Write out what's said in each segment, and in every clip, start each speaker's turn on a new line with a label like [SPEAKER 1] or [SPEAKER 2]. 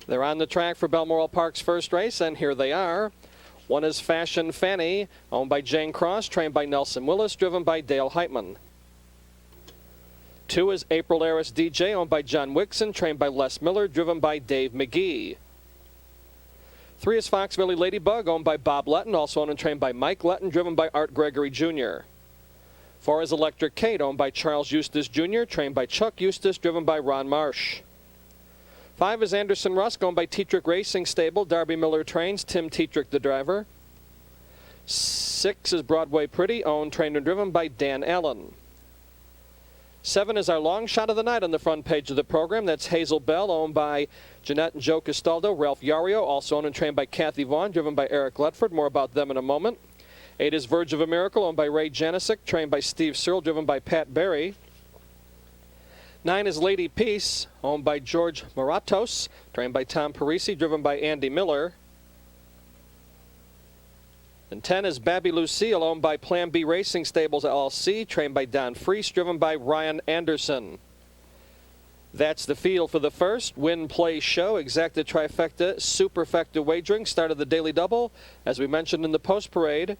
[SPEAKER 1] They're on the track for Balmoral Park's first race, and here they are. One is Fashion Fanny, owned by Jane Cross, trained by Nelson Willis, driven by Dale Heitman. 2 is April Heiress DJ, owned by John Wixon, trained by Les Miller, driven by Dave McGee. 3 is Fox Valley Ladybug, owned by Bob Letton, also owned and trained by Mike Letton, driven by Art Gregory Jr. 4 is Electric Kate, owned by Charles Eustace Jr., trained by Chuck Eustace, driven by Ron Marsh. 5 is Anderson Rusk, owned by Tetrick Racing Stable, Darby Miller trains, Tim Tetrick the driver. 6 is Broadway Pretty, owned, trained and driven by Dan Allen. 7 is our long shot of the night on the front page of the program. That's Hazel Bell, owned by Jeanette and Joe Castaldo. Ralph Yario, also owned and trained by Kathy Vaughn, driven by Eric Ledford. More about them in a moment. 8 is Verge of a Miracle, owned by Ray Janisic, trained by Steve Searle, driven by Pat Berry. 9 is Lady Peace, owned by George Moratos, trained by Tom Parisi, driven by Andy Miller. And 10 is Babby Lucille, owned by Plan B Racing Stables LLC, trained by Don Freese, driven by Ryan Anderson. That's the field for the first Win Play Show. Exacta Trifecta Superfecta Wagering started the Daily Double. As we mentioned in the post parade,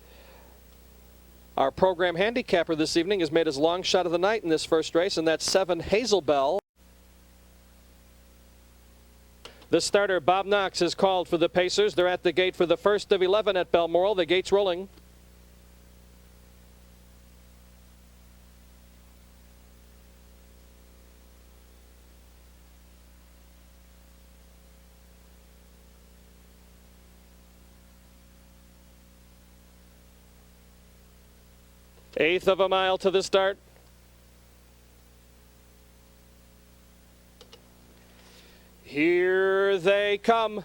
[SPEAKER 1] our program handicapper this evening has made his long shot of the night in this first race, and that's 7 Hazel Bell. The starter, Bob Knox, is called for the Pacers. They're at the gate for the first of 11 at Balmoral. The gate's rolling. Eighth of a mile to the start. Here they come.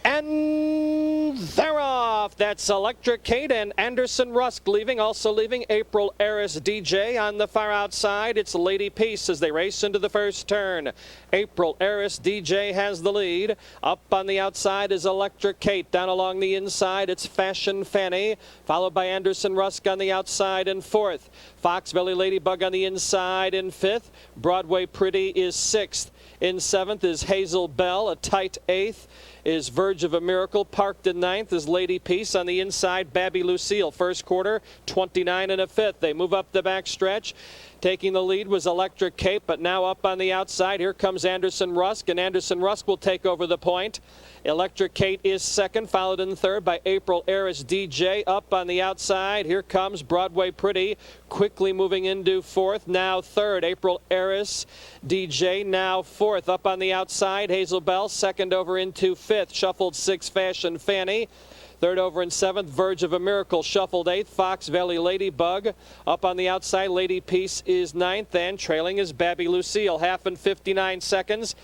[SPEAKER 1] And they're off. That's Electric Kate and Anderson Rusk leaving. Also leaving April Heiress DJ. On the far outside, it's Lady Peace as they race into the first turn. April Heiress DJ has the lead. Up on the outside is Electric Kate. Down along the inside, it's Fashion Fanny, followed by Anderson Rusk on the outside in 4th. Fox Valley Ladybug on the inside in 5th. Broadway Pretty is 6th. In 7th is Hazel Bell. A tight 8th is Verge of a Miracle. Parked in 9th is Lady Peace. On the inside, Babby Lucille. First quarter, 29 1/5. They move up the back stretch. Taking the lead was Electric Cape, but now up on the outside, here comes Anderson Rusk, and Anderson Rusk will take over the point. Electric Kate is 2nd, followed in 3rd by April Heiress DJ. Up on the outside, here comes Broadway Pretty, quickly moving into 4th, now 3rd. April Heiress DJ now 4th. Up on the outside, Hazel Bell, 2nd over into 5th. Shuffled 6th, Fashion Fanny. 3rd over in 7th, Verge of a Miracle. Shuffled 8th, Fox Valley Ladybug. Up on the outside, Lady Peace is 9th, and trailing is Babby Lucille. Half and 59 seconds.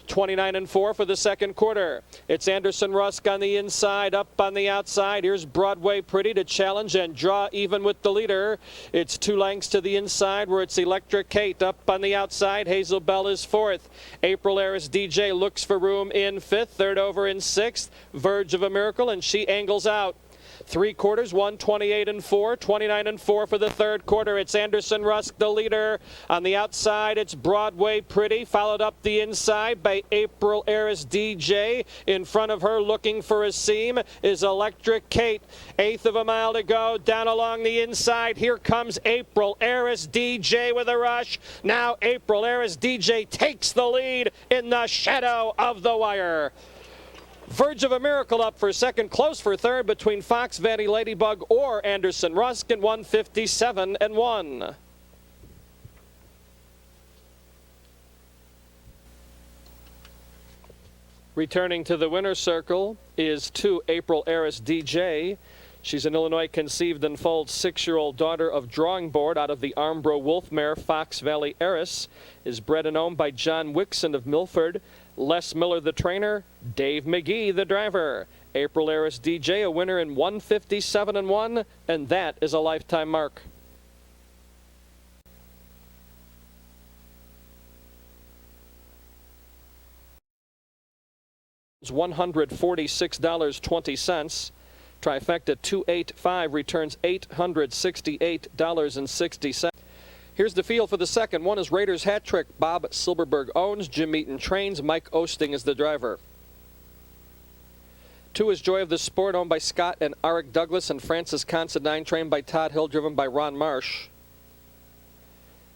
[SPEAKER 1] 29 4 for the second quarter. It's Anderson Rusk on the inside. Up on the outside, here's Broadway Pretty to challenge and draw even with the leader. It's 2 lengths to the inside where it's Electric Kate. Up on the outside, Hazel Bell is 4th. April Heiress DJ looks for room in 5th. 3rd over in 6th, Verge of a Miracle, and she angles out. 3 quarters, 128 4, 29 4 for the third quarter. It's Anderson Rusk, the leader. On the outside, it's Broadway Pretty, followed up the inside by April Heiress DJ. In front of her, looking for a seam, is Electric Kate. 1/8 of a mile to go. Down along the inside, here comes April Heiress DJ with a rush. Now April Heiress DJ takes the lead in the shadow of the wire. Verge of a Miracle up for 2nd, close for 3rd between Fox Valley Ladybug or Anderson Rusk in 157 1. Returning to the winner's circle is 2 April Heiress DJ. She's an Illinois conceived and foaled 6-year-old daughter of Drawing Board out of the Armbro Wolf mare Fox Valley Heiress. Is bred and owned by John Wixon of Milford. Les Miller the trainer, Dave McGee the driver. April Heiress DJ a winner in 157 1, and that is a lifetime mark. It's $146.20. Trifecta 285 returns $868.60. Here's the field for the second. 1 is Raiders Hat Trick. Bob Silberberg owns. Jim Eaton trains. Mike Osting is the driver. 2 is Joy of the Sport, owned by Scott and Arik Douglas, and Francis Considine, trained by Todd Hill, driven by Ron Marsh.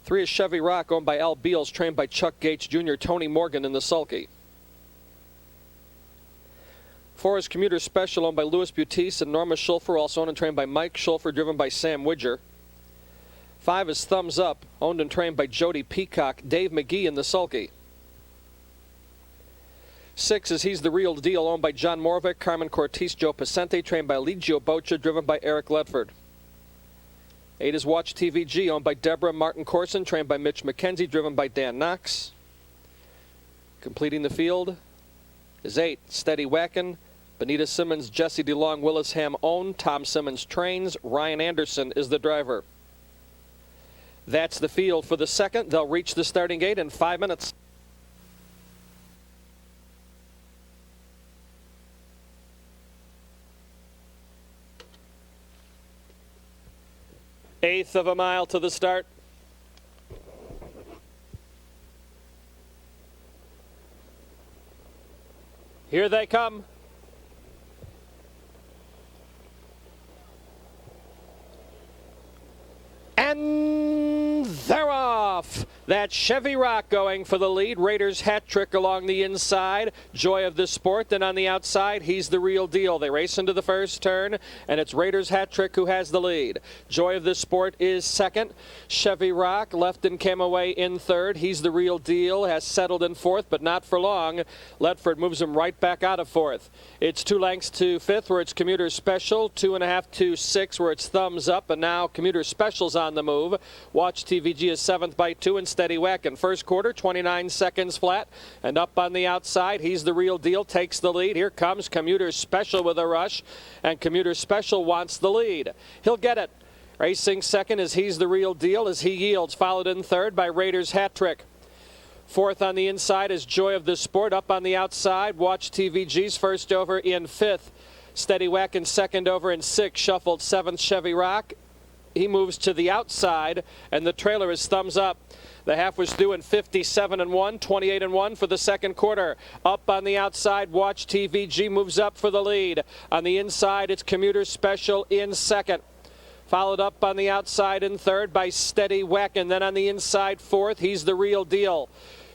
[SPEAKER 1] 3 is Chevy Rock, owned by Al Beals, trained by Chuck Gates Jr., Tony Morgan in the sulky. 4 is Commuter Special, owned by Louis Butisse and Norma Schulfer, also owned and trained by Mike Schulfer, driven by Sam Widger. 5 is Thumbs Up, owned and trained by Jody Peacock, Dave McGee in the sulky. 6 is He's the Real Deal, owned by John Morvick, Carmen Cortez, Joe Pacente, trained by Ligio Bocha, driven by Eric Ledford. 8 is Watch TVG, owned by Deborah Martin Corson, trained by Mitch McKenzie, driven by Dan Knox. Completing the field is 8, Steady Whackin', Benita Simmons, Jesse DeLong, Willis Ham owned, Tom Simmons trains, Ryan Anderson is the driver. That's the field for the second. They'll reach the starting gate in 5 minutes. Eighth of a mile to the start. Here they come. And they're off. That's Chevy Rock going for the lead. Raiders Hat Trick along the inside. Joy of the Sport. Then on the outside, He's the Real Deal. They race into the first turn, and it's Raiders Hat Trick who has the lead. Joy of the Sport is second. Chevy Rock left and came away in third. He's the Real Deal has settled in fourth, but not for long. Ledford moves him right back out of fourth. It's 2 lengths to fifth, where it's Commuter Special. 2.5 to 6, where it's Thumbs Up, and now Commuter Special's on the move. Watch TVG is 7th by 2, and Steady Whackin'. First quarter, 29 seconds flat, and up on the outside, He's the Real Deal takes the lead. Here comes Commuter Special with a rush, and Commuter Special wants the lead. He'll get it. Racing second is He's the Real Deal as he yields, followed in third by Raiders Hat Trick. Fourth on the inside is Joy of the Sport. Up on the outside, Watch TVG's first over in fifth. Steady Whackin' second over in sixth. Shuffled seventh, Chevy Rock. He moves to the outside, and the trailer is Thumbs Up. The half was due in 57-1, 28-1 for the second quarter. Up on the outside, Watch TVG moves up for the lead. On the inside, it's Commuter Special in second. Followed up on the outside in third by Steady Whackin'. Then on the inside, fourth, He's the Real Deal.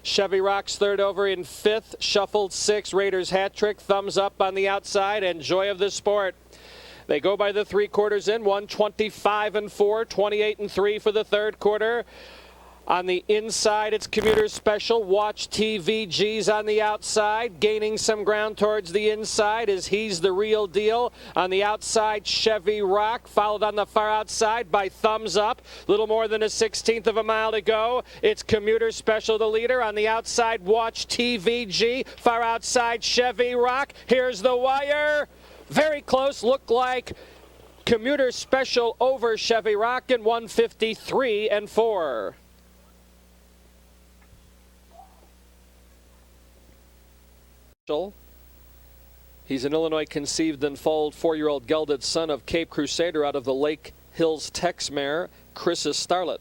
[SPEAKER 1] Chevy Rock's third over in fifth. Shuffled sixth, Raiders Hat Trick. Thumbs Up on the outside, and Joy of the Sport. They go by the 3 quarters in, 125-4, 28-3 for the third quarter. On the inside, it's Commuter Special. Watch TVG's on the outside. Gaining some ground towards the inside is He's the Real Deal. On the outside, Chevy Rock, followed on the far outside by Thumbs Up. Little more than a 16th of a mile to go. It's Commuter Special, the leader. On the outside, Watch TVG. Far outside, Chevy Rock. Here's the wire. Very close. Looked like Commuter Special over Chevy Rock in 153-4. He's an Illinois conceived and foaled 4-year-old gelded son of Cape Crusader out of the Lake Hills Tex mare. Chris's Starlet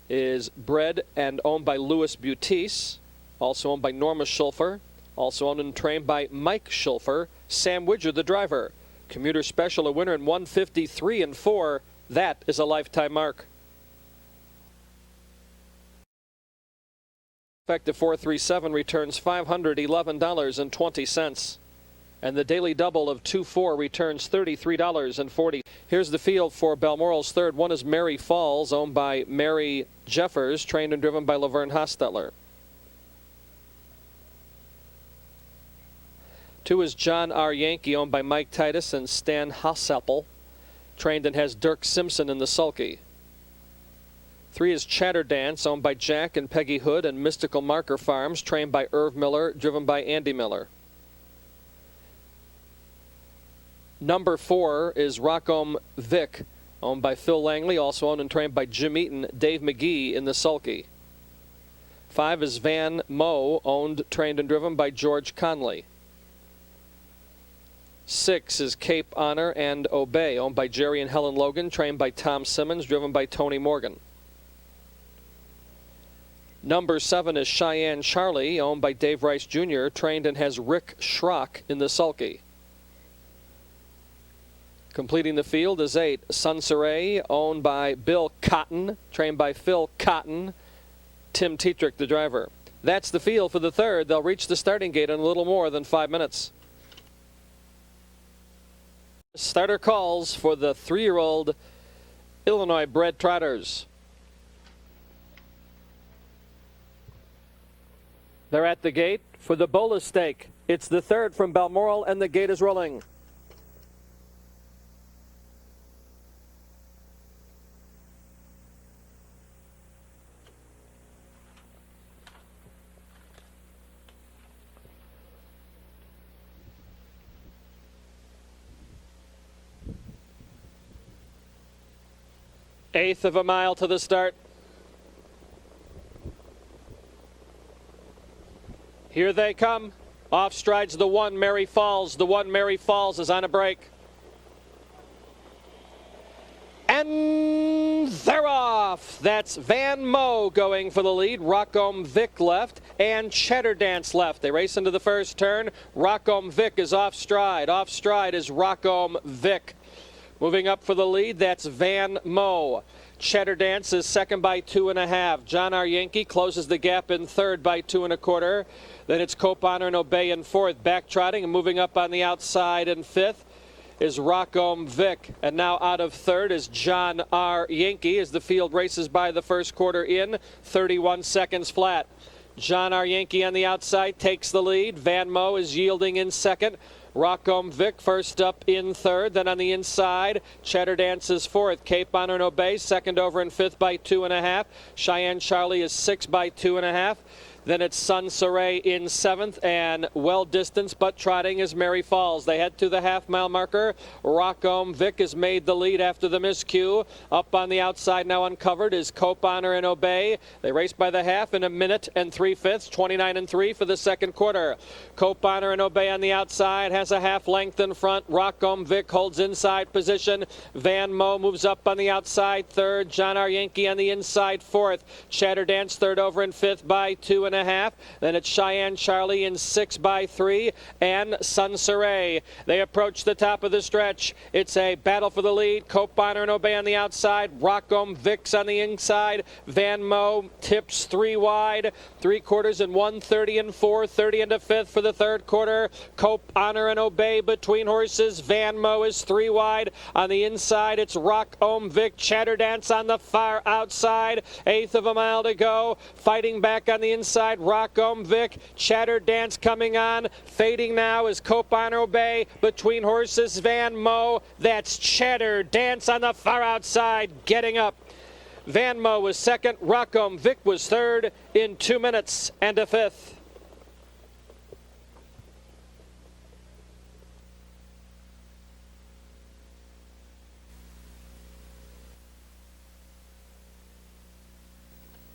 [SPEAKER 1] is bred and owned by Louis Butisse, also owned by Norma Schulfer, also owned and trained by Mike Schulfer. Sam Widger, the driver. Commuter Special, a winner in 153-4. That is a lifetime mark. Effective 437 returns $511.20. And the daily double of 2-4 returns $33.40. Here's the field for Balmoral's third. 1 is Mary Falls, owned by Mary Jeffers, trained and driven by Laverne Hostetler. 2 is John R. Yankee, owned by Mike Titus and Stan Hasseppel, trained and has Dirk Simpson in the sulky. 3 is Chatter Dance, owned by Jack and Peggy Hood and Mystical Marker Farms, trained by Irv Miller, driven by Andy Miller. Number 4 is Rock'em Vic, owned by Phil Langley, also owned and trained by Jim Eaton, Dave McGee in the sulky. 5 is Van Mo, owned, trained and driven by George Conley. 6 is Cape Honor and Obey, owned by Jerry and Helen Logan, trained by Tom Simmons, driven by Tony Morgan. Number 7 is Cheyenne Charlie, owned by Dave Rice Jr., trained and has Rick Schrock in the sulky. Completing the field is 8, Sunsaray, owned by Bill Cotton, trained by Phil Cotton, Tim Tetrick, the driver. That's the field for the third. They'll reach the starting gate in a little more than 5 minutes. Starter calls for the 3-year-old Illinois-bred trotters. They're at the gate for the Bolus stake. It's the third from Balmoral, and the gate is rolling. Eighth of a mile to the start. Here they come. Off strides the 1, Mary Falls. The 1, Mary Falls, is on a break. And they're off. That's Van Mo going for the lead. Rockome Vic left and Cheddar Dance left. They race into the first turn. Rockome Vic is off stride. Off stride is Rockome Vic. Moving up for the lead, that's Van Mo. Cheddar Dance is second by 2.5. John R. Yankee closes the gap in third by 2 1/4. Then it's Cope Honor and Obey in fourth. Back trotting and moving up on the outside in fifth is Rockome Vic. And now out of third is John R. Yankee as the field races by the first quarter in 31 seconds flat. John R. Yankee on the outside takes the lead. Van Mo is yielding in second. Rockome Vic first up in third. Then on the inside, Cheddar Dance is fourth. Cape Honor and Obey second over in fifth by 2.5. Cheyenne Charlie is 6 by 2.5. Then it's Sunsaray in seventh, and well distanced but trotting is Mary Falls. They head to the half-mile marker. Rockome Vic has made the lead after the miscue. Up on the outside now uncovered is Cope Honor and Obey. They race by the half in 1 minute and 3/5, 29 3 for the second quarter. Cope Honor and Obey on the outside has a half length in front. Rockome Vic holds inside position. Van Mo moves up on the outside third. John R. Yankee on the inside fourth. Cheddar Dance third over in fifth by 2.5. Then it's Cheyenne Charlie in 6 by 3 and Sunsaray. They approach the top of the stretch. It's a battle for the lead. Cope Honor and Obey on the outside. Rockome Vic's on the inside. Van Mo tips 3 wide. 3/4 and 1:30 and 4:30 into fifth for the third quarter. Cope Honor and Obey between horses. Van Mo is 3 wide. On the inside, it's Rockome Vic. Cheddar Dance on the far outside. 1/8 of a mile to go. Fighting back on the inside. Rockome Vic. Cheddar Dance coming on. Fading now is Cope Honor Obey. Between horses, Van Mo. That's Cheddar Dance on the far outside getting up. Van Mo was second. Rockome Vic was third in 2 minutes and a fifth.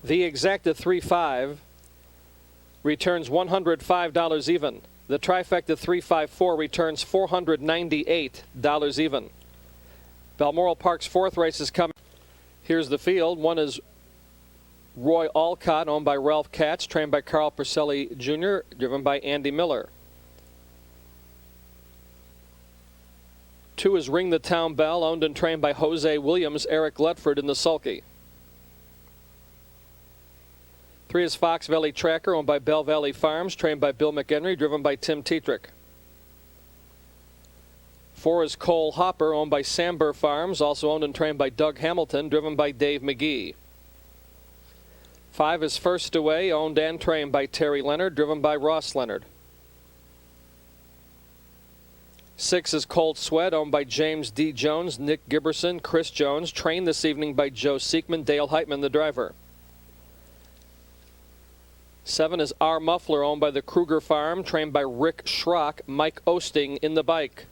[SPEAKER 1] The exacta 3-5 returns $105 even. The trifecta 354 returns $498 even. Balmoral Park's fourth race is coming. Here's the field. 1 is Roy Alcott, owned by Ralph Katz, trained by Carl Perselli Jr., driven by Andy Miller. 2 is Ring the Town Bell, owned and trained by Jose Williams, Eric Letford in the sulky. 3 is Fox Valley Tracker, owned by Bell Valley Farms, trained by Bill McHenry, driven by Tim Tetrick. 4 is Cole Hopper, owned by Samber Farms, also owned and trained by Doug Hamilton, driven by Dave McGee. 5 is First Away, owned and trained by Terry Leonard, driven by Ross Leonard. 6 is Cold Sweat, owned by James D. Jones, Nick Giberson, Chris Jones, trained this evening by Joe Seekman, Dale Heitman, the driver. 7 is R. Muffler, owned by the Kruger Farm, trained by Rick Schrock, Mike Osting in the bike.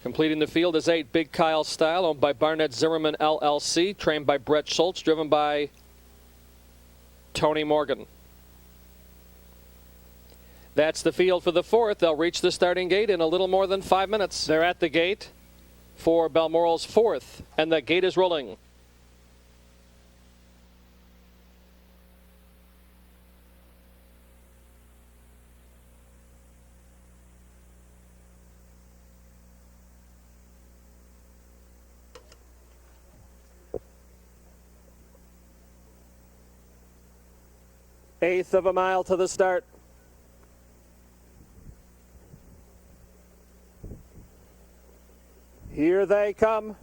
[SPEAKER 1] Completing the field is 8, Big Kyle Style, owned by Barnett Zimmerman LLC, trained by Brett Schultz, driven by Tony Morgan. That's the field for the fourth. They'll reach the starting gate in a little more than 5 minutes. They're at the gate for Balmoral's fourth, and the gate is rolling. Eighth of a mile to the start. Here they come.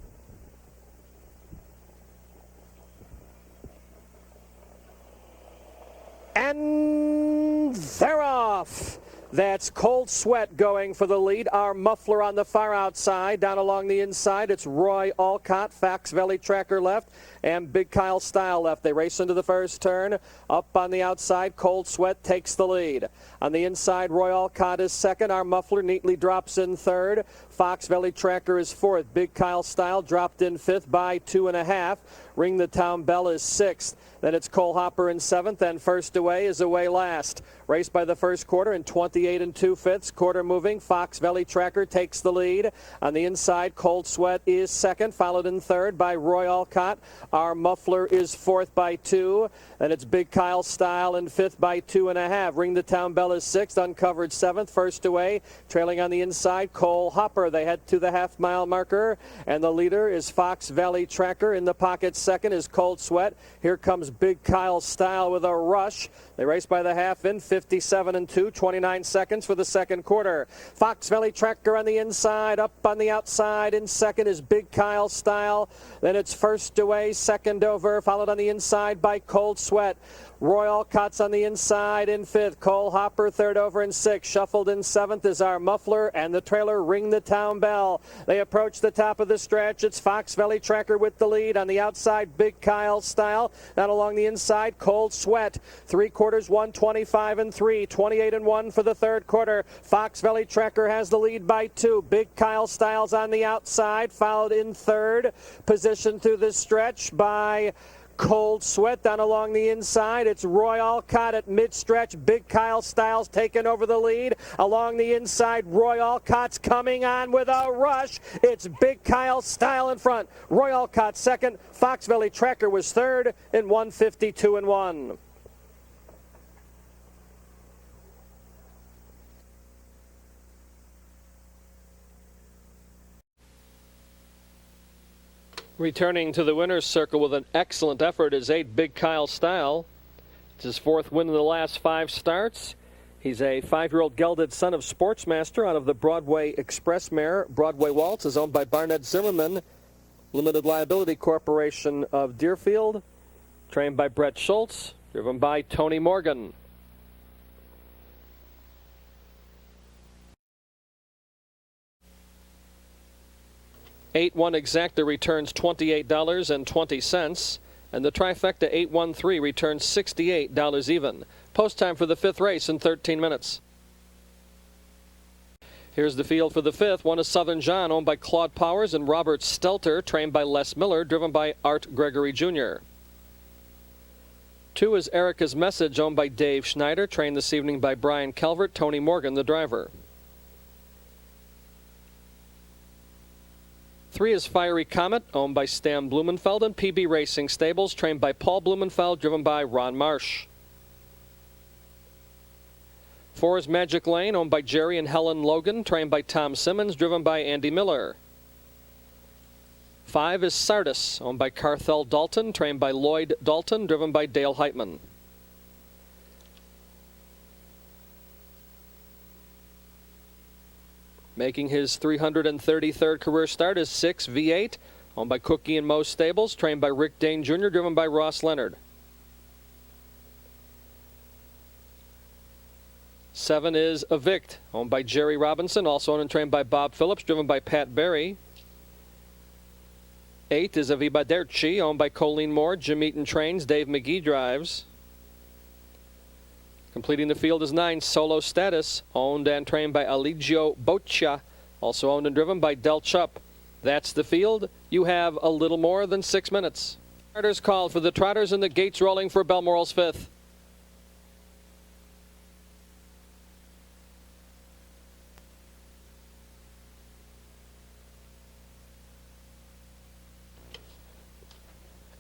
[SPEAKER 1] And they're off. That's Cold Sweat going for the lead. Our Muffler on the far outside. Down along the inside, it's Roy Alcott, Fox Valley Tracker left, and Big Kyle Style left. They race into the first turn. Up on the outside, Cold Sweat takes the lead. On the inside, Roy Alcott is second. Our Muffler neatly drops in third. Fox Valley Tracker is fourth. Big Kyle Style dropped in fifth by 2.5. Ring the Town Bell is sixth. Then it's Cole Hopper in seventh, and First Away is away last. Race by the first quarter in 28 2/5. Quarter moving. Fox Valley Tracker takes the lead. On the inside, Cold Sweat is second, followed in third by Roy Alcott. Our Muffler is fourth by 2. Then it's Big Kyle Style in fifth by 2.5. Ring the Town Bell is sixth, Uncovered seventh. First Away trailing on the inside, Cole Hopper. They head to the half-mile marker, and the leader is Fox Valley Tracker. In the pocket second is Cold Sweat. Here comes Big Kyle Style with a rush. They race by the half in 57 2, 29 seconds for the second quarter. Fox Valley Tracker on the inside, up on the outside. In second is Big Kyle Style. Then it's First Away, second over, followed on the inside by Cold Sweat. Roy Alcott's on the inside in fifth. Cole Hopper third over in sixth. Shuffled in seventh is our Muffler, and the trailer Ring the Town Bell. They approach the top of the stretch. It's Fox Valley Tracker with the lead. On the outside, Big Kyle Style. Down along the inside, Cold Sweat. 3/4, 1:25 3, 28 1 for the third quarter. Fox Valley Tracker has the lead by 2. Big Kyle Styles on the outside, followed in third. Positioned through the stretch by Cold Sweat. Down along the inside, it's Roy Alcott at mid-stretch. Big Kyle Styles taking over the lead. Along the inside, Roy Alcott's coming on with a rush. It's Big Kyle Style in front. Roy Alcott second. Fox Valley Tracker was third in 1:52 1. Returning to the winner's circle with an excellent effort is 8 Big Kyle Style. It's his fourth win in the last 5 starts. He's a 5-year-old gelded son of Sportsmaster out of the Broadway Express mare. Broadway Waltz is owned by Barnett Zimmerman, Limited Liability Corporation of Deerfield. Trained by Brett Schultz, driven by Tony Morgan. 8-1 exacta returns $28.20, and the trifecta 8-1-3 returns $68 even. Post time for the fifth race in 13 minutes. Here's the field for the fifth. One is Southern John, owned by Claude Powers and Robert Stelter, trained by Les Miller, driven by Art Gregory Jr. 2 is Erica's Message, owned by Dave Schneider, trained this evening by Brian Calvert, Tony Morgan, the driver. 3 is Fiery Comet, owned by Stan Blumenfeld and PB Racing Stables, trained by Paul Blumenfeld, driven by Ron Marsh. 4 is Magic Lane, owned by Jerry and Helen Logan, trained by Tom Simmons, driven by Andy Miller. 5 is Sardis, owned by Carthel Dalton, trained by Lloyd Dalton, driven by Dale Heitman. Making his 333rd career start is 6 V8, owned by Cookie and Mo Stables, trained by Rick Dane Jr., driven by Ross Leonard. 7 is Evict, owned by Jerry Robinson, also owned and trained by Bob Phillips, driven by Pat Berry. 8 is Avibaderci, owned by Colleen Moore, Jim Eaton trains, Dave McGee drives. Completing the field is 9, Solo Status, owned and trained by Eligio Boccia, also owned and driven by Del Chupp. That's the field. You have a little more than 6 minutes. Starters called for the Trotters, and the gates rolling for Balmoral's fifth.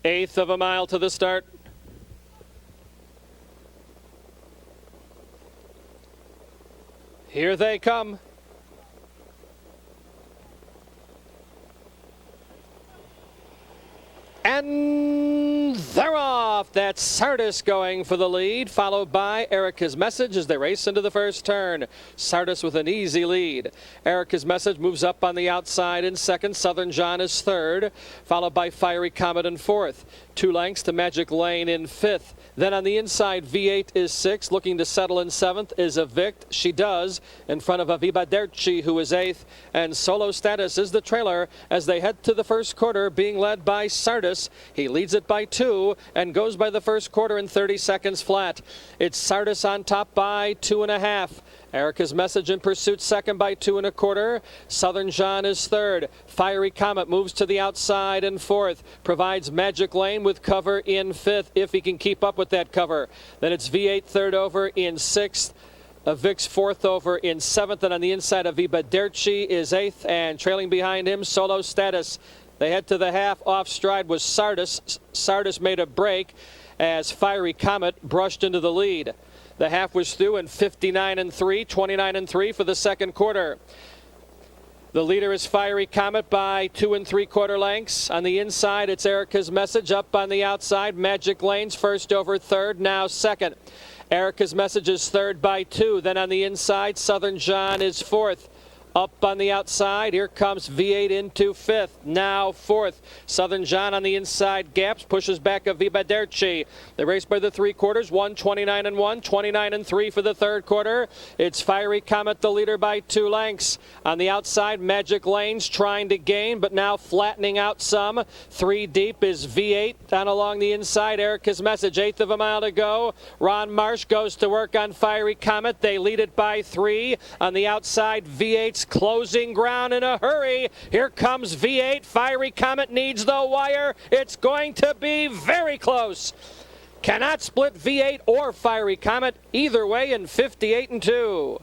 [SPEAKER 1] Eighth of a mile to the start. Here they come. And they're off. That's Sardis going for the lead, followed by Erica's Message as they race into the first turn. Sardis with an easy lead. Erica's Message moves up on the outside in second. Southern John is third, followed by Fiery Comet in fourth. 2 lengths to Magic Lane in fifth. Then on the inside, V8 is sixth. Looking to settle in seventh is Evict. She does, in front of Aviva Derci, who is eighth. And Solo Status is the trailer as they head to the first quarter, being led by Sardis. He leads it by 2 and goes by the first quarter in 30 seconds flat. It's Sardis on top by 2.5. Erica's Message in pursuit second by 2 1/4. Southern John is third. Fiery Comet moves to the outside in fourth. Provides Magic Lane with cover in fifth if he can keep up with that cover. Then it's V8 third over in sixth. Vic's fourth over in seventh. And on the inside, Aviva Derci is eighth, and trailing behind him, Solo Status. They head to the half. Off stride was Sardis. Sardis made a break as Fiery Comet brushed into the lead. The half was through in 59-3, 29-3 for the second quarter. The leader is Fiery Comet by 2 3/4 lengths. On the inside, it's Erica's Message. Up on the outside, Magic Lane's first over third, now second. Erica's Message is third by 2. Then on the inside, Southern John is fourth. Up on the outside, here comes V8 into fifth, now fourth. Southern John on the inside gaps, pushes back Aviva Derci. They race by the 3/4, 1:29-1, 29-3 for the third quarter. It's Fiery Comet, the leader by 2 lengths. On the outside, Magic Lane's trying to gain, but now flattening out some. 3 deep is V8. Down along the inside, Erica's Message, 1/8 of a mile to go. Ron Marsh goes to work on Fiery Comet. They lead it by 3. On the outside, V8's closing ground in a hurry. Here comes V8. Fiery Comet needs the wire. It's going to be very close. Cannot split V8 or Fiery Comet. Either way in 58-2.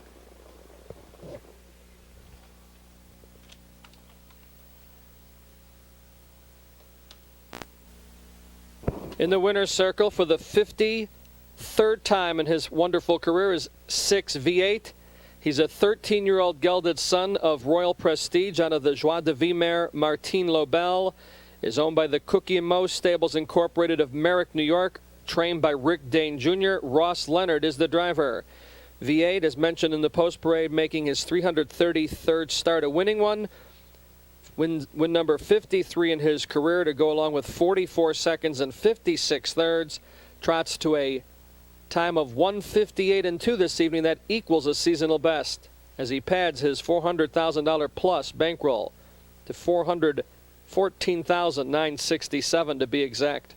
[SPEAKER 1] In the winner's circle for the 53rd time in his wonderful career is 6 V8. He's a 13-year-old gelded son of Royal Prestige out of the Joie de Vie mare Martine Lobel. Is owned by the Cookie and Mo Stables Incorporated of Merrick, New York. Trained by Rick Dane Jr. Ross Leonard is the driver. V8, as mentioned in the post parade, making his 333rd start, a winning one. Win number 53 in his career to go along with 44 seconds and 56 thirds. Trots to a time of 1:58-2 this evening. That equals a seasonal best as he pads his $400,000 plus bankroll to $414,967 to be exact.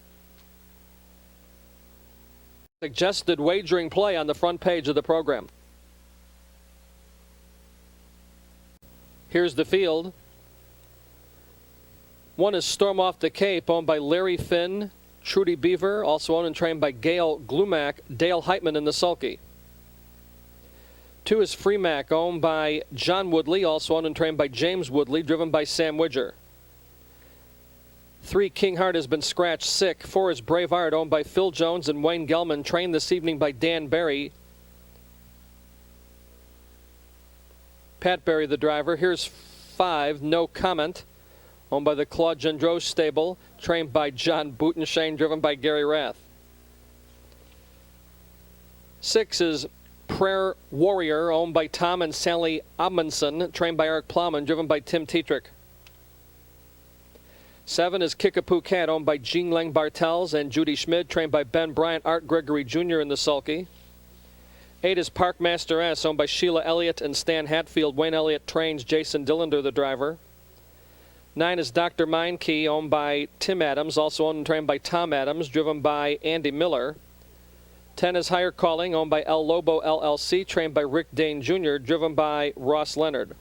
[SPEAKER 1] Suggested wagering play on the front page of the program. Here's the field. One is Storm Off the Cape, owned by Larry Finn, Trudy Beaver, also owned and trained by Gail Glumac, Dale Heitman in the sulky. 2 is Freemac, owned by John Woodley, also owned and trained by James Woodley, driven by Sam Widger. 3, King Heart has been scratched sick. 4 is Brave Art, owned by Phil Jones and Wayne Gelman, trained this evening by Dan Barry. Pat Barry, the driver. Here's 5, No Comment, owned by the Claude Gendreau stable, trained by John Boutenshane, driven by Gary Rath. 6 is Prayer Warrior, owned by Tom and Sally Amundsen, trained by Eric Plowman, driven by Tim Tetrick. 7 is Kickapoo Cat, owned by Jean Lang Bartels and Judy Schmid, trained by Ben Bryant, Art Gregory Jr. in the sulky. 8 is Parkmaster S, owned by Sheila Elliott and Stan Hatfield. Wayne Elliott trains Jason Dillander, the driver. 9 is Dr. Meinke, owned by Tim Adams, also owned and trained by Tom Adams, driven by Andy Miller. 10 is Higher Calling, owned by El Lobo LLC, trained by Rick Dane Jr., driven by Ross Leonard.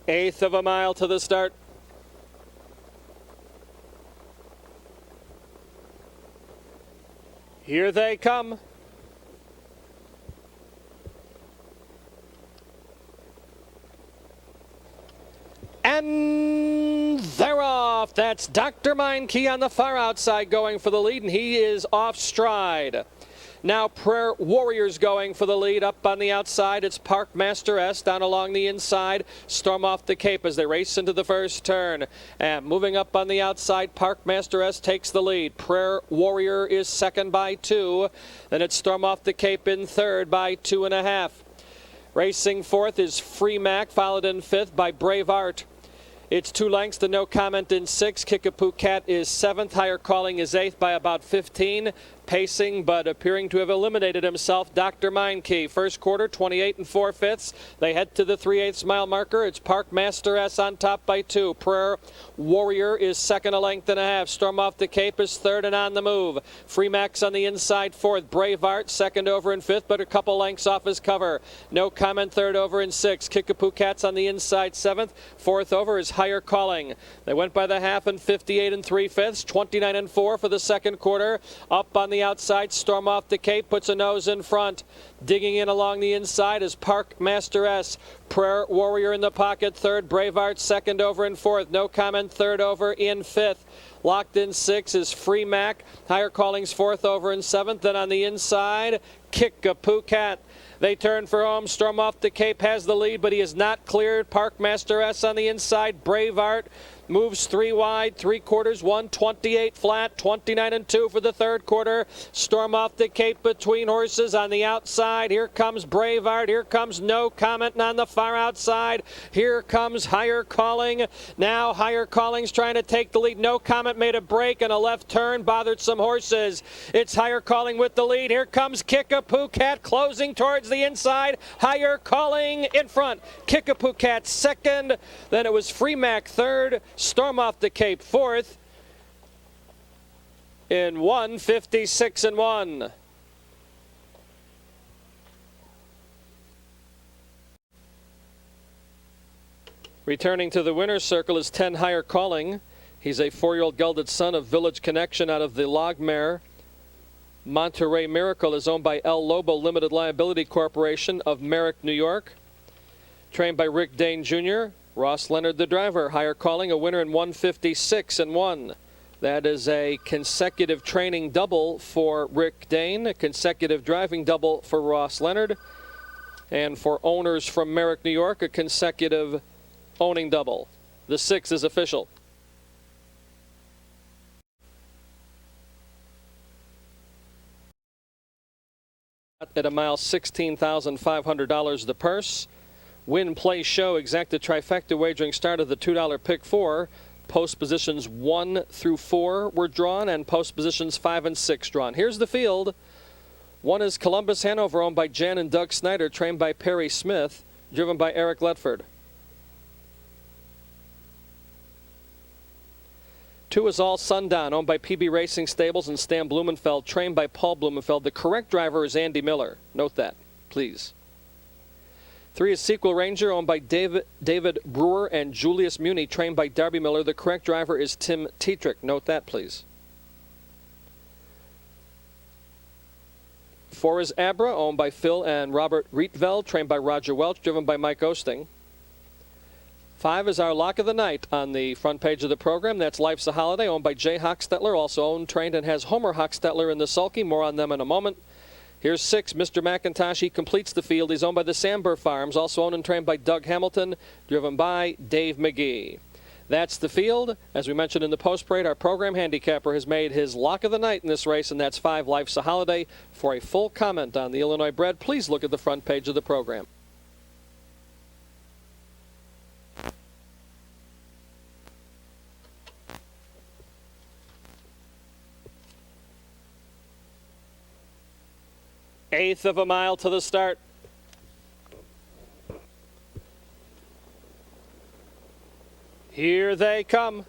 [SPEAKER 1] Eighth of a mile to the start. Here they come. And they're off. That's Dr. Meinke on the far outside going for the lead, and he is off stride. Now Prayer Warriors going for the lead up on the outside. It's Park Master S down along the inside. Storm off the Cape as they race into the first turn. And moving up on the outside, Park Master S takes the lead. Prayer Warrior is second by 2. Then it's Storm off the Cape in third by 2.5. Racing fourth is Free Mac, followed in fifth by Brave Art. It's 2 lengths to No Comment in 6. Kickapoo Cat is 7th. Higher Calling is 8th by about 15. Pacing, but appearing to have eliminated himself, Dr. Meinke. First quarter, 28 4/5. They head to the 3/8 mile marker. It's Park Master S on top by 2. Prayer Warrior is second, a length and a half. Storm off the Cape is third and on the move. Free Max on the inside, fourth. Brave Art, second over in fifth, but a couple lengths off his cover. No Comment, third over in sixth. Kickapoo Cat's on the inside, seventh. Fourth over is Higher Calling. They went by the half in 58 3/5, 29 4 for the second quarter. Up on the outside, Storm off the Cape puts a nose in front. Digging in along the inside is Park Master S. Prayer Warrior in the pocket, third. Brave Art, second over in fourth. No Comment, third over in fifth. Locked in 6 is Free Mac. Higher Calling's fourth over in seventh. Then on the inside, Kickapoo Cat. They turn for home. Storm off the Cape has the lead, but he is not cleared. Park Master S on the inside. Brave Art moves 3 wide, 3/4, 128 flat, 29 2 for the third quarter. Storm off the Cape between horses on the outside. Here comes Brave Art. Here comes No Comment, and on the far outside, here comes Higher Calling. Now Higher Calling's trying to take the lead. No Comment made a break and a left turn, bothered some horses. It's Higher Calling with the lead. Here comes Kickapoo Cat closing towards the inside. Higher Calling in front. Kickapoo Cat second. Then it was Free Mac third. Storm off the Cape fourth in 1:56 1. Returning to the winner's circle is 10 Higher Calling. He's a 4-year-old gelded son of Village Connection out of the log mare. Monterey Miracle is owned by El Lobo Limited Liability Corporation of Merrick, New York. Trained by Rick Dane Jr., Ross Leonard, the driver. Higher Calling, a winner in 1:56 1. That is a consecutive training double for Rick Dane, a consecutive driving double for Ross Leonard, and for owners from Merrick, New York, a consecutive owning double. The 6 is official. At a mile, $16,500 the purse. Win, play, show, exacta trifecta wagering start of the $2 pick 4. Post positions 1 through 4 were drawn, and post positions 5 and 6 drawn. Here's the field. 1 is Columbus Hanover, owned by Jan and Doug Snyder, trained by Perry Smith, driven by Eric Letford. 2 is All Sundown, owned by PB Racing Stables and Stan Blumenfeld, trained by Paul Blumenfeld. The correct driver is Andy Miller. Note that, please. 3 is Sequel Ranger, owned by David Brewer and Julius Muni, trained by Darby Miller. The correct driver is Tim Tetrick. Note that, please. 4 is Abra, owned by Phil and Robert Rietveld, trained by Roger Welch, driven by Mike Osting. 5 is our lock of the night on the front page of the program. That's Life's a Holiday, owned by Jay Hochstetler, also owned, trained, and has Homer Hochstetler in the sulky. More on them in a moment. Here's 6, Mr. McIntosh. He completes the field. He's owned by the Samber Farms, also owned and trained by Doug Hamilton, driven by Dave McGee. That's the field. As we mentioned in the post parade, our program handicapper has made his lock of the night in this race, and that's 5, Life's a Holiday. For a full comment on the Illinois bred, please look at the front page of the program. Eighth of a mile to the start. Here they come.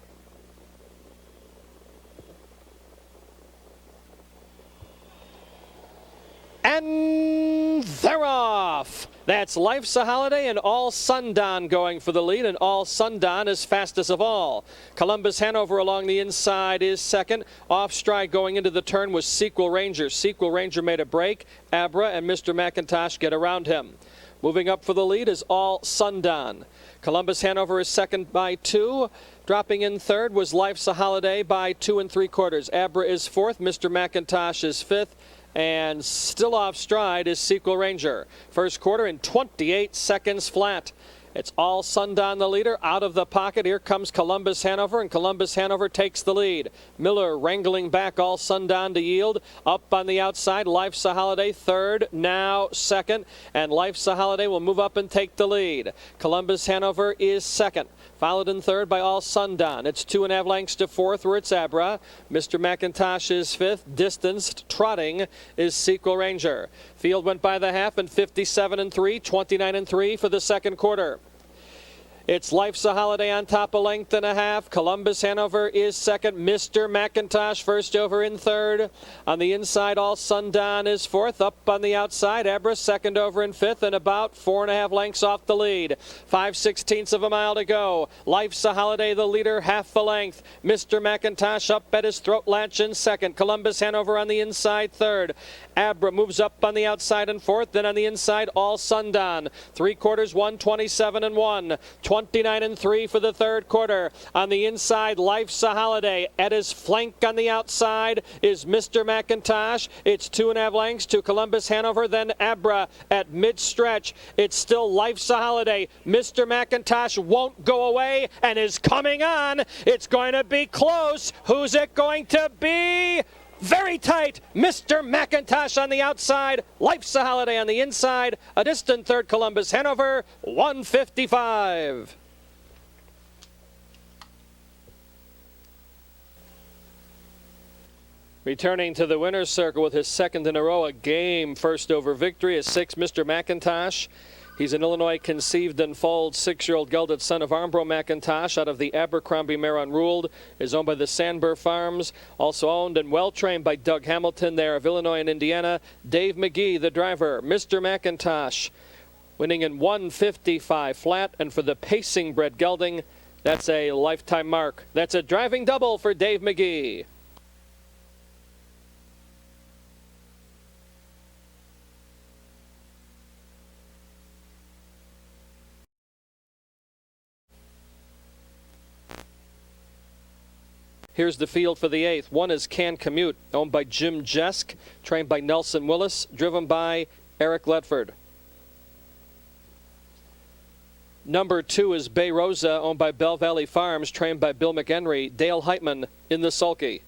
[SPEAKER 1] And they're off. That's Life's a Holiday and All Sundown going for the lead, and All Sundown is fastest of all. Columbus Hanover along the inside is second. Off stride going into the turn was Sequel Ranger. Sequel Ranger made a break. Abra and Mr. McIntosh get around him. Moving up for the lead is All Sundown. Columbus Hanover is second by 2. Dropping in third was Life's a Holiday by 2 3/4. Abra is fourth. Mr. McIntosh is fifth. And still off stride is Sequel Ranger. First quarter in 28 seconds flat. It's All Sundown the leader. Out of the pocket, here comes Columbus Hanover, and Columbus Hanover takes the lead. Miller wrangling back All Sundown to yield. Up on the outside, Life's a Holiday third, now second, and Life's a Holiday will move up and take the lead. Columbus Hanover is second. Followed in third by All Sundown. It's 2.5 lengths to fourth where it's Abra. Mr. McIntosh is fifth. Distanced, trotting is Sequel Ranger. Field went by the half in 57 3, 29 3 for the second quarter. It's Life's a Holiday on top, a length and a half. Columbus Hanover is second. Mr. McIntosh first over in third. On the inside, All Sundown is fourth. Up on the outside, Abra second over in fifth, and about 4.5 lengths off the lead. 5/16 of a mile to go. Life's a Holiday, the leader, half the length. Mr. McIntosh up at his throat latch in second. Columbus Hanover on the inside third. Abra moves up on the outside in fourth. Then on the inside, All Sundown. 3/4, 1:27 1. 29 3 for the third quarter. On the inside, Life's a Holiday. At his flank on the outside is Mr. McIntosh. It's 2.5 lengths to Columbus Hanover, then Abra at mid-stretch. It's still Life's a Holiday. Mr. McIntosh won't go away and is coming on. It's going to be close. Who's it going to be? Very tight. Mr. McIntosh on the outside. Life's a Holiday on the inside. A distant third, Columbus Hanover, 155. Returning to the winner's circle with his second in a row, a game first over victory is 6, Mr. McIntosh. He's an Illinois conceived and foaled 6-year-old gelded son of Armbro McIntosh out of the Abercrombie mare Unruled. Is owned by the Sandburr Farms. Also owned and well trained by Doug Hamilton there of Illinois and Indiana. Dave McGee, the driver. Mr. McIntosh winning in 155 flat. And for the pacing bred gelding, that's a lifetime mark. That's a driving double for Dave McGee. Here's the field for the 8th. 1 is Can Commute, owned by Jim Jesk, trained by Nelson Willis, driven by Eric Ledford. Number 2 is Bay Rosa, owned by Bell Valley Farms, trained by Bill McHenry, Dale Heitman in the sulky.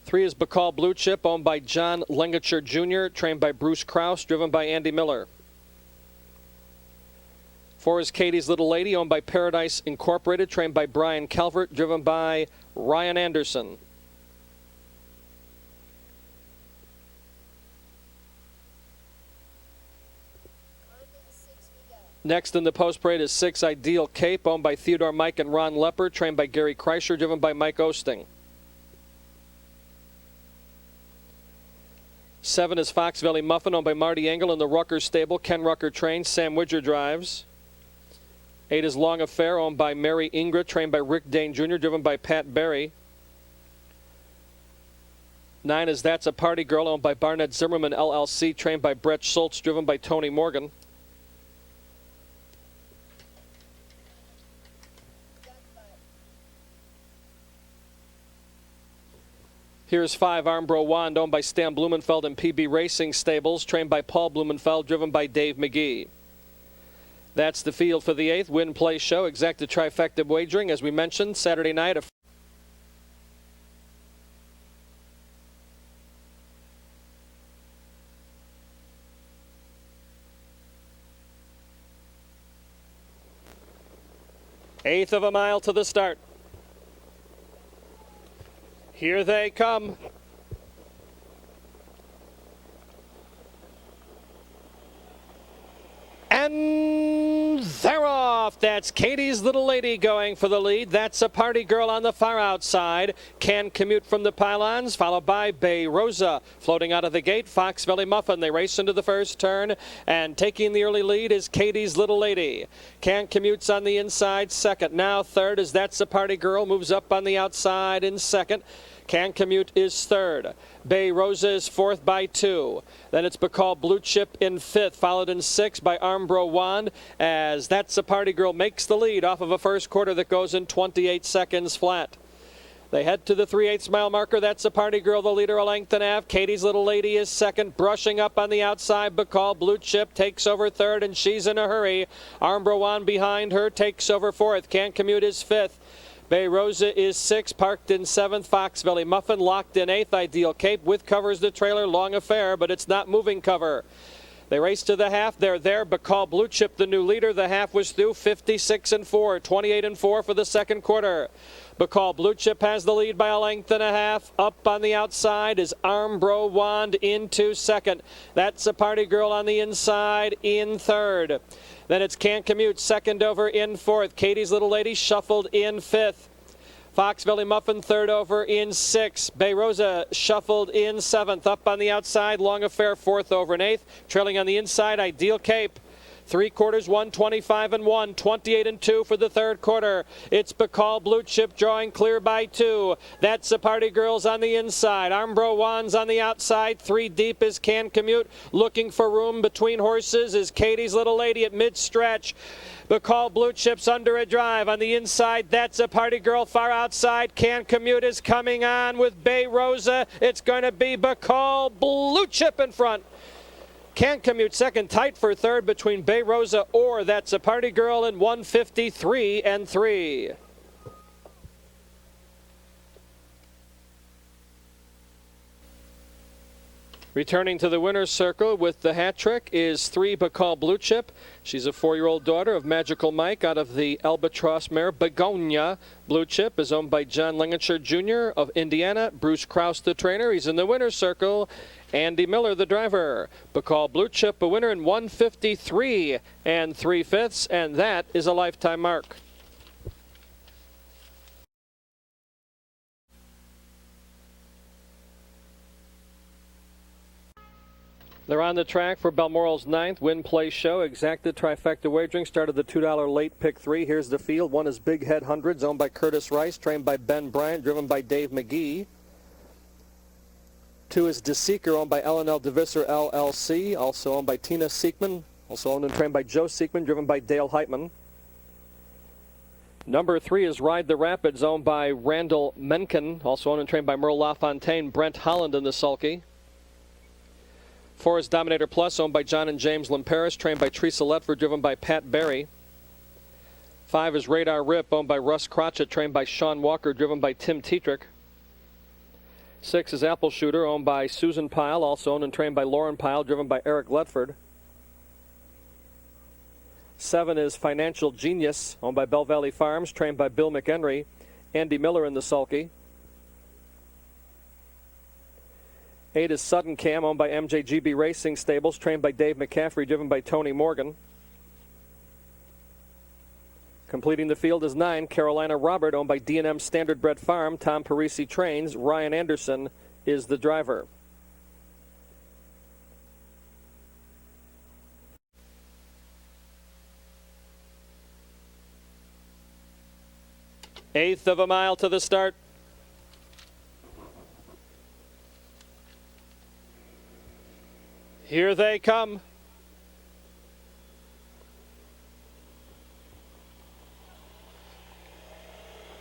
[SPEAKER 1] 3 is Bacall Blue Chip, owned by John Lengacher Jr., trained by Bruce Krause, driven by Andy Miller. 4 is Katie's Little Lady, owned by Paradise Incorporated, trained by Brian Calvert, driven by Ryan Anderson. Next in the post parade is 6 Ideal Cape, owned by Theodore Mike and Ron Lepper, trained by Gary Kreischer, driven by Mike Osting. 7 is Fox Valley Muffin, owned by Marty Engel in the Rucker stable. Ken Rucker trains, Sam Widger drives. 8 is Long Affair, owned by Mary Ingra, trained by Rick Dane Jr., driven by Pat Berry. 9 is That's a Party Girl, owned by Barnett Zimmerman LLC, trained by Brett Schultz, driven by Tony Morgan. Here's 5 Armbro Wand, owned by Stan Blumenfeld and PB Racing Stables, trained by Paul Blumenfeld, driven by Dave McGee. That's the field for the 8th Win Play Show. Exacta trifecta wagering, as we mentioned, Saturday night. Eighth of a mile to the start. Here they come. And they're off. off. That's Katie's Little Lady going for the lead. That's a Party Girl on the far outside. Can Commute from the pylons, followed by Bay Rosa. Floating out of the gate, Fox Valley Muffin. They race into the first turn, and taking the early lead is Katie's Little Lady. Can Commute's on the inside, second. Now third is That's a Party Girl. Moves up on the outside in second. Can Commute is third. Bay Rosa is fourth by 2. Then it's Bacall Blue Chip in fifth, followed in sixth by Armbro Wand, as That's a Party Girl makes the lead off of a first quarter that goes in 28 seconds flat. They head to the 3/8 mile marker. That's a Party Girl, the leader, a length and a half. Katie's Little Lady is second, brushing up on the outside. Bacall Blue Chip takes over third, and she's in a hurry. Armbro Wand behind her takes over fourth. Can Commute is fifth. Bay Rosa is sixth, parked in seventh. Fox Valley Muffin locked in eighth. Ideal Cape with covers the trailer. Long Affair, but it's not moving cover. They race to the half. They're there. Bacall Blue Chip, the new leader. The half was through 56-4, 28-4 for the second quarter. Bacall Blue Chip has the lead by a length and a half. Up on the outside is Armbro Wand into second. That's a Party Girl on the inside in third. Then it's Can Commute second over in fourth. Katie's Little Lady shuffled in fifth. Fox Valley Muffin third over in sixth. Bay Rosa shuffled in seventh. Up on the outside, Long Affair fourth over in eighth. Trailing on the inside, Ideal Cape. 3 quarters, 125-1, 28-2 for the third quarter. It's Bacall Blue Chip drawing clear by 2. That's the Party Girls on the inside. Armbro Wands on the outside. 3 deep is Can Commute. Looking for room between horses is Katie's Little Lady at mid-stretch. Bacall Blue Chip's under a drive on the inside. That's a Party Girl far outside. Can Commute is coming on with Bay Rosa. It's going to be Bacall Blue Chip in front. Can Commute second, tight for third between Bay Rosa or That's a Party Girl in 153-3. Returning to the winner's circle with the hat trick is 3 Bacall Blue Chip. She's a 4-year-old daughter of Magical Mike out of the Albatross mare Begonia. Blue Chip is owned by John Lingetshire Jr. of Indiana. Bruce Krause, the trainer. He's in the winner's circle. Andy Miller, the driver. Bacall Blue Chip, a winner in 153 3/5, and that is a lifetime mark. They're on the track for Balmoral's 9th Win Play Show. Exacted trifecta wagering started the $2 late pick 3. Here's the field. 1 is Big Head Hundreds, owned by Curtis Rice, trained by Ben Bryant, driven by Dave McGee. 2 is DeSeeker, owned by L&L DeVisser LLC, also owned by Tina Siekman, also owned and trained by Joe Siekman, driven by Dale Heitman. Number 3 is Ride the Rapids, owned by Randall Menken, also owned and trained by Merle LaFontaine, Brent Holland in the sulky. 4 is Dominator Plus, owned by John and James Lamperis, trained by Teresa Letford, driven by Pat Barry. 5 is Radar Rip, owned by Russ Crotchet, trained by Sean Walker, driven by Tim Tetrick. 6 is Apple Shooter, owned by Susan Pyle, also owned and trained by Lauren Pyle, driven by Eric Letford. 7 is Financial Genius, owned by Bell Valley Farms, trained by Bill McHenry, Andy Miller in the sulky. 8 is Sudden Cam, owned by MJGB Racing Stables, trained by Dave McCaffrey, driven by Tony Morgan. Completing the field is 9, Carolina Robert, owned by D&M Standardbred Farm. Tom Parisi trains. Ryan Anderson is the driver. Eighth of a mile to the start. Here they come.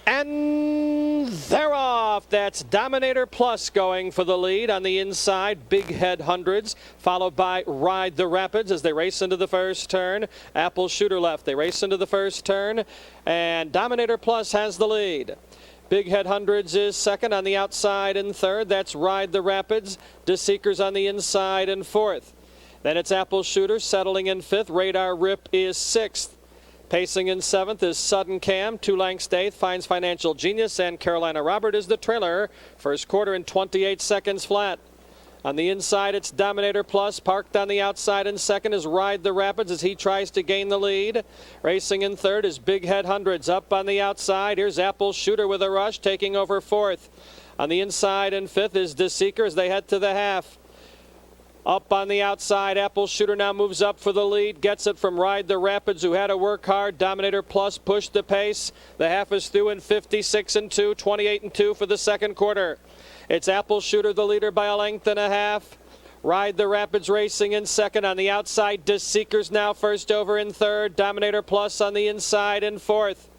[SPEAKER 1] And they're off. That's Dominator Plus going for the lead on the inside. Big Head Hundreds, followed by Ride the Rapids as they race into the first turn. Apple Shooter left. They race into the first turn, and Dominator Plus has the lead. Big Head Hundreds is second, on the outside in third. That's Ride the Rapids. DeSeekers on the inside in fourth. Then it's Apple Shooter settling in fifth. Radar Rip is sixth. Pacing in seventh is Sudden Cam. 2 lengths to eighth finds Financial Genius, and Carolina Robert is the trailer. First quarter in 28 seconds flat. On the inside, it's Dominator Plus. Parked on the outside in second is Ride the Rapids as he tries to gain the lead. Racing in third is Big Head Hundreds. Up on the outside, here's Apple Shooter with a rush, taking over fourth. On the inside in fifth is DeSeeker as they head to the half. Up on the outside, Apple Shooter now moves up for the lead. Gets it from Ride the Rapids, who had to work hard. Dominator Plus pushed the pace. The half is through in 56 and 2, 28 and 2 for the second quarter. It's Apple Shooter, the leader by a length and a half. Ride the Rapids racing in second. On the outside, DeSeeker's now first over in third. Dominator Plus on the inside in fourth.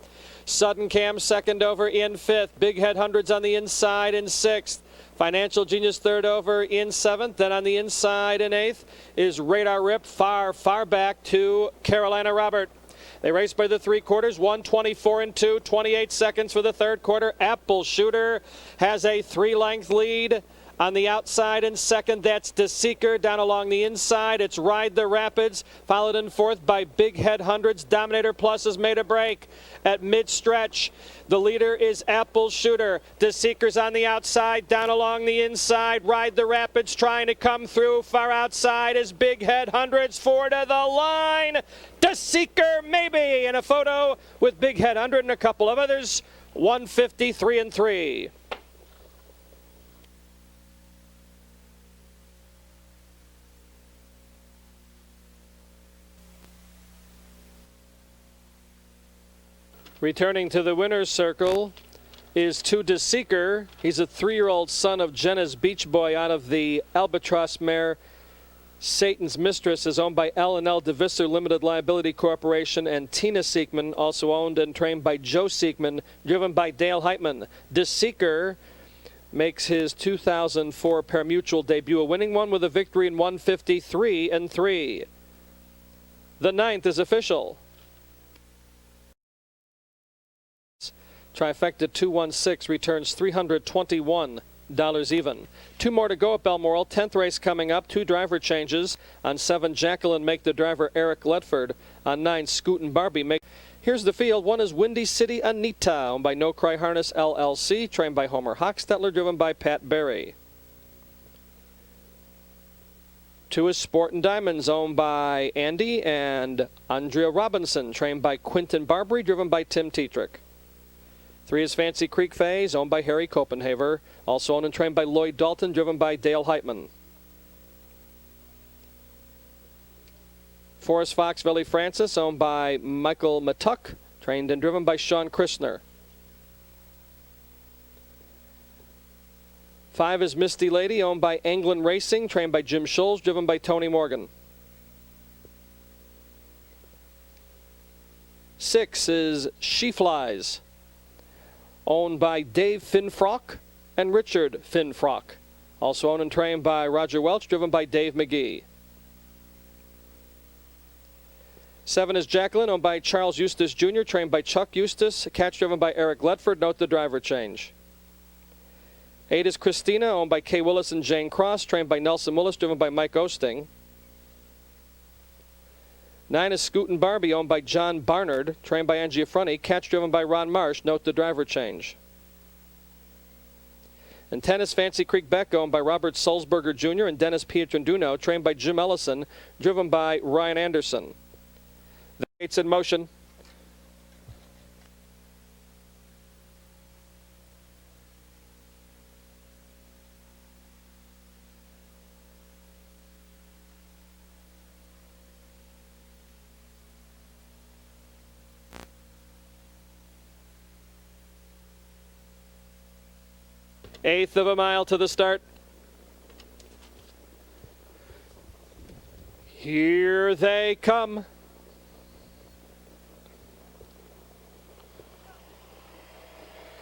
[SPEAKER 1] Sudden Cam second over in fifth. Big Head Hundreds on the inside in sixth. Financial Genius third over in seventh. Then on the inside in eighth is Radar Rip far back to Carolina Robert. They race by the three quarters, 1:24 and 2, 28 seconds for the third quarter. Apple Shooter has a 3-length lead. On the outside in second, that's DeSeeker. Down along the inside, it's Ride the Rapids, followed in fourth by Big Head Hundreds. Dominator Plus has made a break at mid-stretch. The leader is Apple Shooter. DeSeeker's on the outside, down along the inside. Ride the Rapids trying to come through. Far outside is Big Head Hundreds. Four to the line. DeSeeker maybe in a photo with Big Head 100 and a couple of others. 153 and 3. Returning to the winner's circle is to DeSeeker. He's a 3-year-old son of Jenna's Beach Boy out of the Albatross mare. Satan's Mistress is owned by L&L DeVisser Limited Liability Corporation, and Tina Siekman, also owned and trained by Joe Siekman, driven by Dale Heitman. DeSeeker makes his 2004 pari-mutuel debut, a winning one with a victory in 153 and 3. The ninth is official. Trifecta 216 returns $321 even. Two more to go at Balmoral. 10th race coming up. 2 driver changes. On 7, Jacqueline make the driver Eric Ledford. On 9, Scoot and Barbie make. Here's the field. 1 is Windy City Anita, owned by No Cry Harness LLC, trained by Homer Hochstetler, driven by Pat Berry. 2 is Sport and Diamonds, owned by Andy and Andrea Robinson, trained by Quinton Barbary, driven by Tim Tetrick. 3 is Fancy Creek Phase, owned by Harry Copenhaver, also owned and trained by Lloyd Dalton, driven by Dale Heitman. 4 is Fox Valley Francis, owned by Michael Matuck, trained and driven by Sean Christner. 5 is Misty Lady, owned by Anglin Racing, trained by Jim Scholes, driven by Tony Morgan. 6 is She Flies, owned by Dave Finfrock and Richard Finfrock. Also owned and trained by Roger Welch, driven by Dave McGee. 7 is Jacqueline, owned by Charles Eustace Jr., trained by Chuck Eustace. Catch driven by Eric Ledford. Note the driver change. 8 is Christina, owned by Kay Willis and Jane Cross, trained by Nelson Willis, driven by Mike Osting. 9 is Scoot and Barbie, owned by John Barnard, trained by Angie Affronti. Catch driven by Ron Marsh. Note the driver change. And 10 is Fancy Creek Beck, owned by Robert Sulzberger Jr. and Dennis Pietranduno, trained by Jim Ellison, driven by Ryan Anderson. The 8's in motion. Eighth of a mile to the start. Here they come.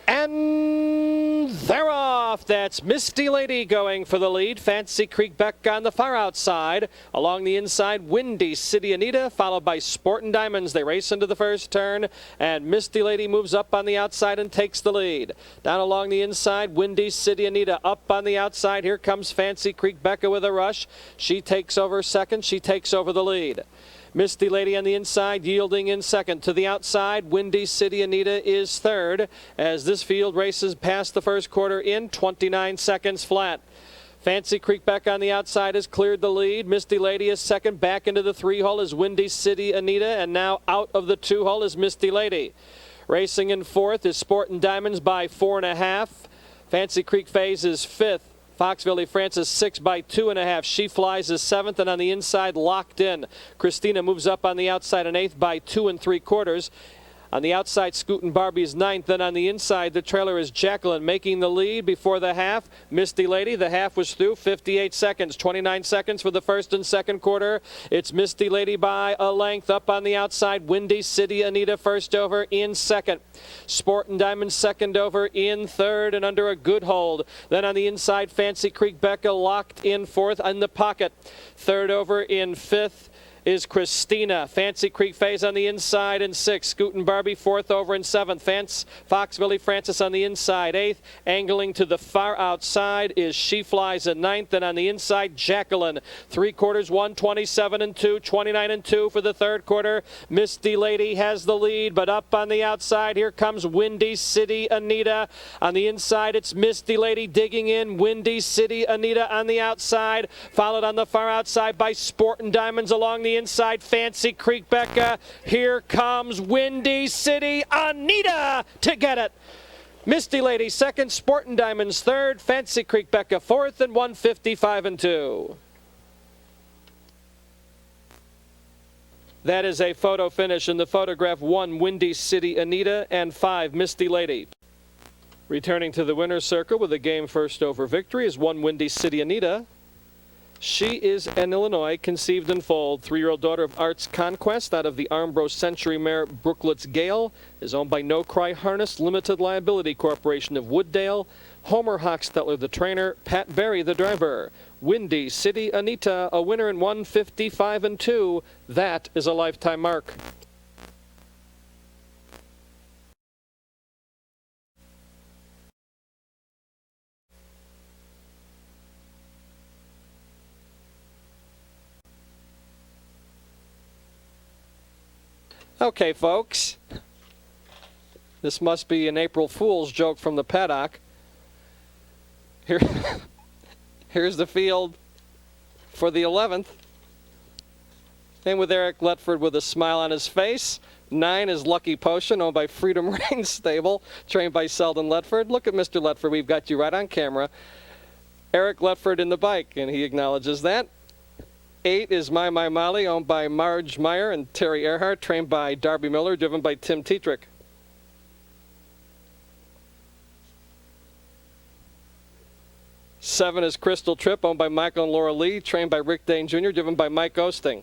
[SPEAKER 1] And they're off. That's Misty Lady going for the lead. Fancy Creek Beck on the far outside. Along the inside, Windy City Anita, followed by Sport and Diamonds. They race into the first turn, and Misty Lady moves up on the outside and takes the lead. Down along the inside, Windy City Anita up on the outside. Here comes Fancy Creek Becca with a rush. She takes over second. She takes over the lead. Misty Lady on the inside, yielding in second. To the outside, Windy City Anita is third as this field races past the first quarter in 29 seconds flat. Fancy Creek back on the outside has cleared the lead. Misty Lady is second. Back into the 3-hole is Windy City Anita, and now out of the 2-hole is Misty Lady. Racing in fourth is Sportin' Diamonds by 4.5. Fancy Creek Phase is fifth. Foxville Francis 6 by 2.5. She Flies is seventh, and on the inside Locked In. Christina moves up on the outside an eighth by 2 3/4. On the outside, Scootin' Barbie is ninth. Then on the inside, the trailer is Jacqueline making the lead before the half. Misty Lady, the half was through 58 seconds, 29 seconds for the first and second quarter. It's Misty Lady by a length. Up on the outside, Windy City Anita first over in second. Sportin' Diamonds second over in third and under a good hold. Then on the inside, Fancy Creek Becca Locked In fourth in the pocket. Third over in fifth is Christina. Fancy Creek Phase on the inside in sixth. Scootin' Barbie fourth over in seventh. Foxville Francis on the inside eighth. Angling to the far outside is She Flies in ninth. And on the inside, Jacqueline. 3/4, 1:27 2, 29 2 for the third quarter. Misty Lady has the lead, but up on the outside, here comes Windy City Anita. On the inside, it's Misty Lady digging in. Windy City Anita on the outside, followed on the far outside by Sportin' Diamonds along the inside, Fancy Creek Becca. Here comes Windy City Anita to get it. Misty Lady second, Sportin' Diamonds third, Fancy Creek Becca fourth, and 1:55 2. That is a photo finish. In the photograph, 1 Windy City Anita and 5 Misty Lady. Returning to the winner's circle with a game first over victory is 1 Windy City Anita. She is an Illinois conceived and foaled 3-year-old daughter of Arts Conquest out of the Armbro Century mare Brooklets Gale, is owned by No Cry Harness Limited Liability Corporation of Wooddale. Homer Hochstetler the trainer, Pat Berry the driver. Windy City Anita, a winner in 1:55 2. That is a lifetime mark. Okay, folks, this must be an April Fool's joke from the paddock. Here's the field for the 11th. And with Eric Letford with a smile on his face. 9 is Lucky Potion, owned by Freedom Rain Stable, trained by Selden Letford. Look at Mr. Letford, we've got you right on camera. Eric Letford in the bike, and he acknowledges that. 8 is My Molly, owned by Marge Meyer and Terry Earhart, trained by Darby Miller, driven by Tim Tetrick. 7 is Crystal Trip, owned by Michael and Laura Lee, trained by Rick Dane Jr., driven by Mike Osting.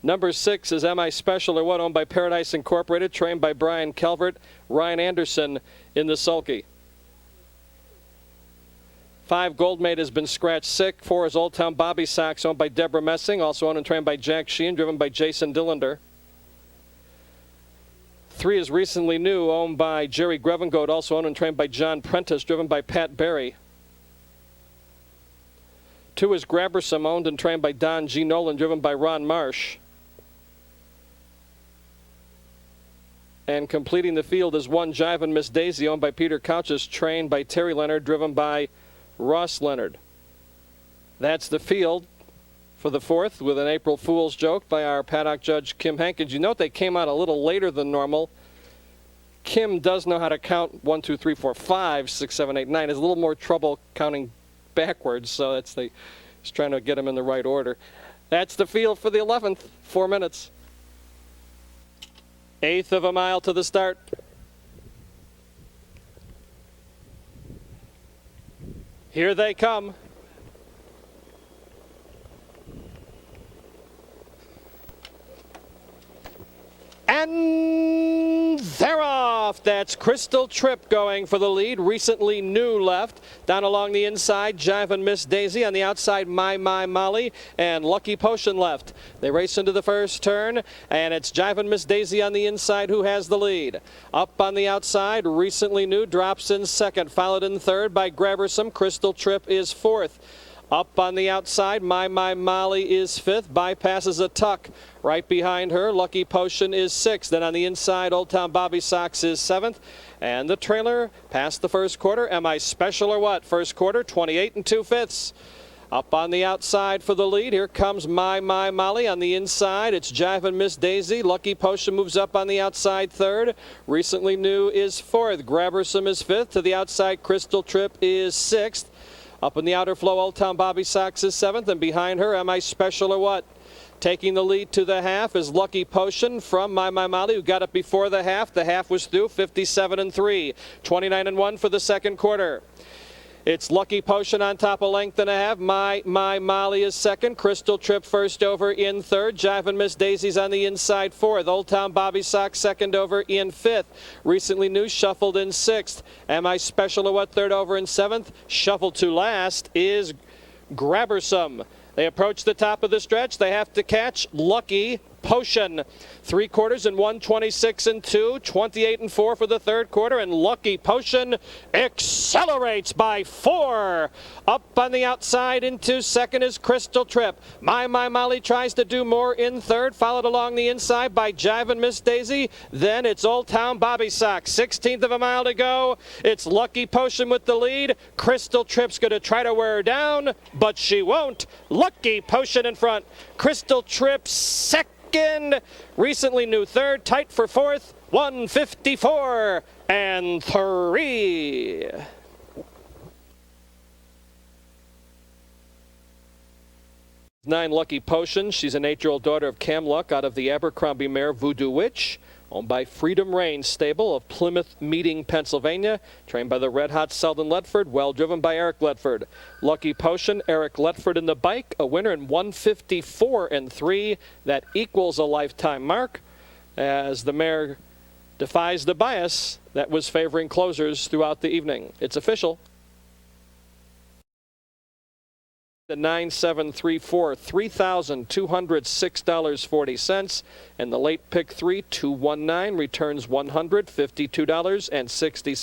[SPEAKER 1] Number 6 is Am I Special or What, owned by Paradise Incorporated, trained by Brian Calvert, Ryan Anderson in the sulky. 5, Goldmate has been scratched sick. 4 is Old Town Bobby Sox, owned by Deborah Messing, also owned and trained by Jack Sheehan, driven by Jason Dillander. 3 is Recently New, owned by Jerry Grevengoat, also owned and trained by John Prentice, driven by Pat Berry. 2 is Grabbersome, owned and trained by Don G. Nolan, driven by Ron Marsh. And completing the field is 1 Jivin' Miss Daisy, owned by Peter Couches, trained by Terry Leonard, driven by Ross Leonard. That's the field for the 4th with an April Fool's joke by our paddock judge, Kim Hankins. You note they came out a little later than normal. Kim does know how to count 1, 2, 3, 4, 5, 6, 7, 8, 9. Has a little more trouble counting backwards, so he's trying to get them in the right order. That's the field for the 11th, 4 minutes. 1/8 of a mile to the start. Here they come. And they're off. That's Crystal Trip going for the lead. Recently New left. Down along the inside, Jivin' Miss Daisy. On the outside, My Molly. And Lucky Potion left. They race into the first turn, and it's Jivin' Miss Daisy on the inside who has the lead. Up on the outside, Recently New drops in second, followed in third by Grabbersome. Crystal Trip is fourth. Up on the outside, My Molly is 5th, bypasses a tuck. Right behind her, Lucky Potion is 6th. Then on the inside, Old Town Bobby Sox is 7th. And the trailer past the first quarter. Am I Special or What? First quarter, 28 2/5. Up on the outside for the lead, here comes My Molly. On the inside, it's Jivin' Miss Daisy. Lucky Potion moves up on the outside 3rd. Recently New is 4th. Grabbersome is 5th. To the outside, Crystal Trip is 6th. Up in the outer flow, Old Town Bobby Sox is 7th. And behind her, Am I Special or What? Taking the lead to the half is Lucky Potion from My Molly, who got it before the half. The half was through 57 3, 29 1 for the second quarter. It's Lucky Potion on top, a length and a half. My Molly is 2nd. Crystal Trip first over in 3rd. Jivin' Miss Daisy's on the inside 4th. Old Town Bobby Sox 2nd over in 5th. Recently New shuffled in 6th. Am I Special or What? 3rd over in 7th. Shuffled to last is Grabbersome. They approach the top of the stretch. They have to catch Lucky Potion. 3 quarters and 1:26 2, 28 4 for the third quarter, and Lucky Potion accelerates by 4. Up on the outside into second is Crystal Trip. My Molly tries to do more in third, followed along the inside by Jivin' Miss Daisy. Then it's Old Town Bobby Sox. 1/16 of a mile to go. It's Lucky Potion with the lead. Crystal Trip's going to try to wear her down, but she won't. Lucky Potion in front. Crystal Trip second. Recently New 3rd, tight for 4th, 1:54 3. Nine Lucky Potion. She's an 8-year-old daughter of Cam Luck out of the Abercrombie mare Voodoo Witch, owned by Freedom Reigns Stable of Plymouth Meeting, Pennsylvania. Trained by the red-hot Selden Ledford, well driven by Eric Ledford. Lucky Potion, Eric Ledford in the bike, a winner in 1:54 3. That equals a lifetime mark as the mare defies the bias that was favoring closers throughout the evening. It's official. The 9-7-3-4, $3,206.40, and the late pick 3, 219, returns $152.60.